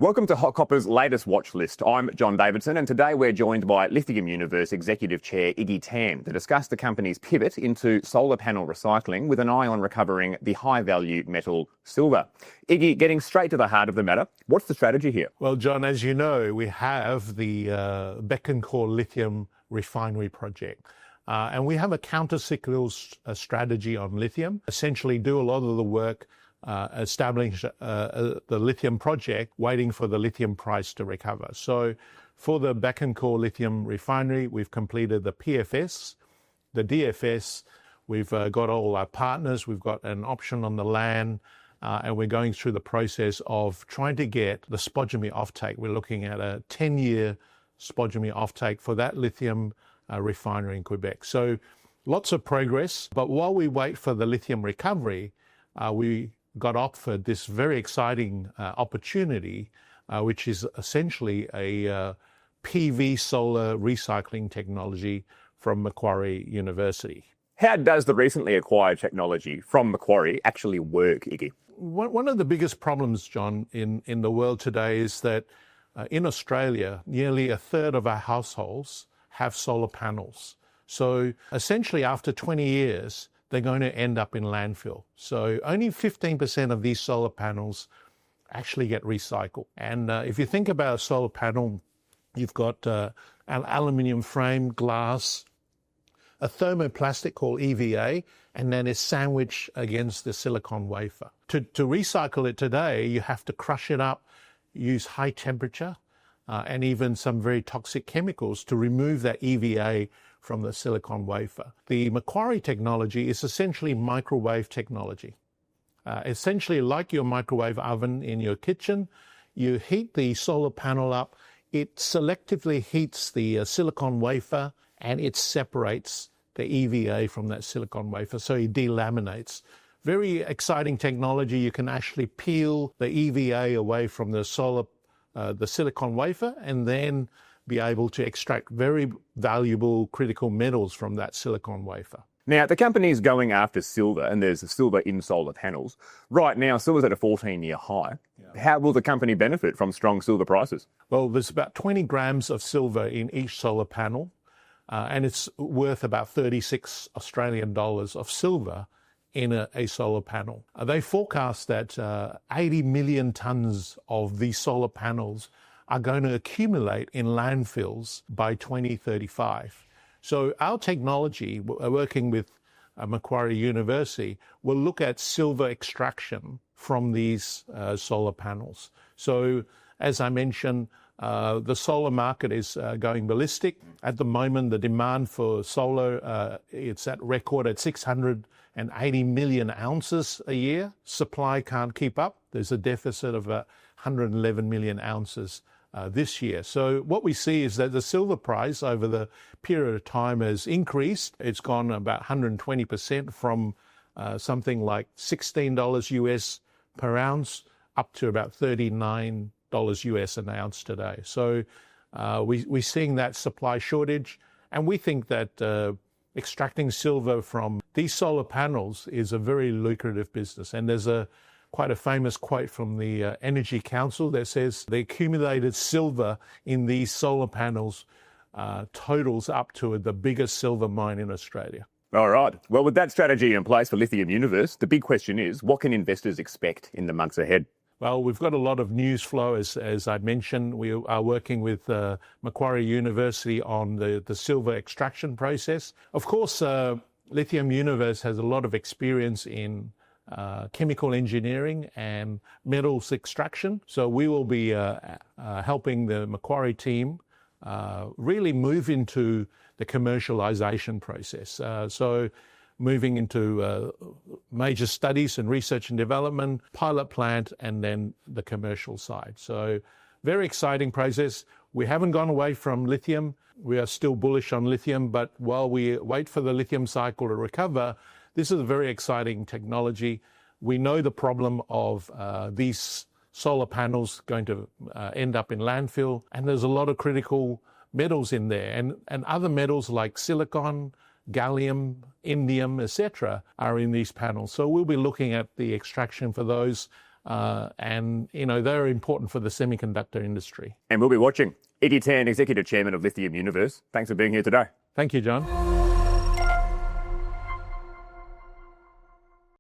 Welcome to HotCopper's latest Watchlist. I'm John Davidson, and today we're joined by Lithium Universe Executive Chair Iggy Tan to discuss the company's pivot into solar panel recycling with an eye on recovering the high-value metal silver. Iggy, getting straight to the heart of the matter, what's the strategy here? Well, John, as you know, we have the Bécancour lithium refinery project. And we have a counter-cyclical strategy on lithium, essentially do a lot of the work establish the lithium project, waiting for the lithium price to recover. So for the Bécancour lithium refinery, we've completed the PFS, the DFS, we've got all our partners, we've got an option on the land, and we're going through the process of trying to get the spodumene offtake. We're looking at a 10-year spodumene offtake for that lithium refinery in Quebec. So lots of progress, but while we wait for the lithium recovery, we got offered this very exciting opportunity, which is essentially a PV solar recycling technology from Macquarie University. How does the recently acquired technology from Macquarie actually work, Iggy? One of the biggest problems, John, in the world today is that in Australia, nearly a third of our households have solar panels. So essentially after 20 years, they're going to end up in landfill. So only 15% of these solar panels actually get recycled. And if you think about a solar panel, you've got an aluminium frame, glass, a thermoplastic called EVA, and then it's sandwiched against the silicon wafer. To recycle it today, you have to crush it up, use high temperature, and even some very toxic chemicals to remove that EVA from the silicon wafer. The Macquarie technology is essentially microwave technology. Essentially like your microwave oven in your kitchen, you heat the solar panel up, it selectively heats the silicon wafer and it separates the EVA from that silicon wafer, so it delaminates. Very exciting technology. You can actually peel the EVA away from the silicon wafer and then be able to extract very valuable critical metals from that silicon wafer. Now, the company's going after silver, and there's silver in solar panels. Right now, silver's at a 14-year high. Yeah. How will the company benefit from strong silver prices? Well, there's about 20 grams of silver in each solar panel, and it's worth about 36 Australian dollars of silver in a solar panel. They forecast that 80 million tonnes of these solar panels are going to accumulate in landfills by 2035. So our technology, working with Macquarie University, will look at silver extraction from these solar panels. So as I mentioned, the solar market is going ballistic. At the moment, the demand for solar, it's at record at 680 million ounces a year. Supply can't keep up. There's a deficit of 111 million ounces this year. So what we see is that the silver price over the period of time has increased. It's gone about 120% from something like $16 US per ounce up to about $39 US an ounce today. So we're seeing that supply shortage, and we think that extracting silver from these solar panels is a very lucrative business. And there's quite a famous quote from the Energy Council that says the accumulated silver in these solar panels totals up to the biggest silver mine in Australia. All right. Well, with that strategy in place for Lithium Universe, the big question is, what can investors expect in the months ahead? Well, we've got a lot of news flow, as I mentioned. We are working with Macquarie University on the silver extraction process. Of course, Lithium Universe has a lot of experience in chemical engineering and metals extraction. So we will be helping the Macquarie team really move into the commercialisation process. So moving into major studies and research and development, pilot plant, and then the commercial side. So very exciting process. We haven't gone away from lithium. We are still bullish on lithium, but while we wait for the lithium cycle to recover, this is a very exciting technology. We know the problem of these solar panels going to end up in landfill, and there's a lot of critical metals in there, and other metals like silicon, gallium, indium, etc. are in these panels. So we'll be looking at the extraction for those and they're important for the semiconductor industry. And we'll be watching. Iggy Tan, Executive Chairman of Lithium Universe, thanks for being here today. Thank you, John.